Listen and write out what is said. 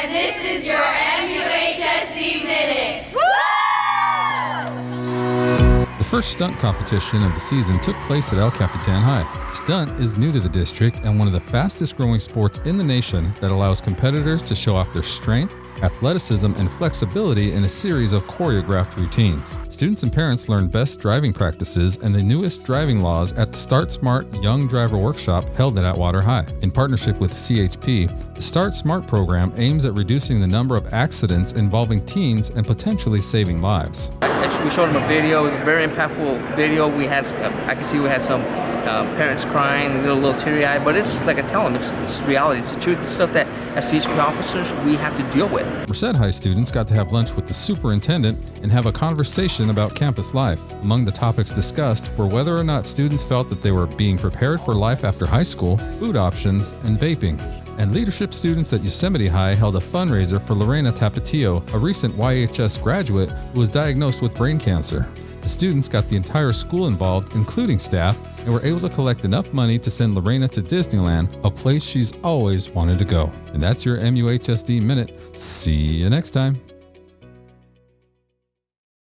and this is your MUHSD Minute. Woo! The first stunt competition of the season took place at El Capitan High. Stunt is new to the district and one of the fastest growing sports in the nation that allows competitors to show off their strength, athleticism, and flexibility in a series of choreographed routines. Students and parents learn best driving practices and the newest driving laws at the Start Smart Young Driver Workshop held at Atwater High. In partnership with CHP, the Start Smart program aims at reducing the number of accidents involving teens and potentially saving lives. Actually, we showed them a video. It was a very impactful video. I can see we had some parents crying, a little teary-eyed, but it's like I tell them, it's reality, it's the truth, it's stuff that as CHP officers we have to deal with. Merced High students got to have lunch with the superintendent and have a conversation about campus life. Among the topics discussed were whether or not students felt that they were being prepared for life after high school, food options, and vaping. And leadership students at Yosemite High held a fundraiser for Lorena Tapatillo, a recent YHS graduate who was diagnosed with brain cancer. The students got the entire school involved, including staff, and were able to collect enough money to send Lorena to Disneyland, a place she's always wanted to go. And that's your MUHSD Minute. See you next time.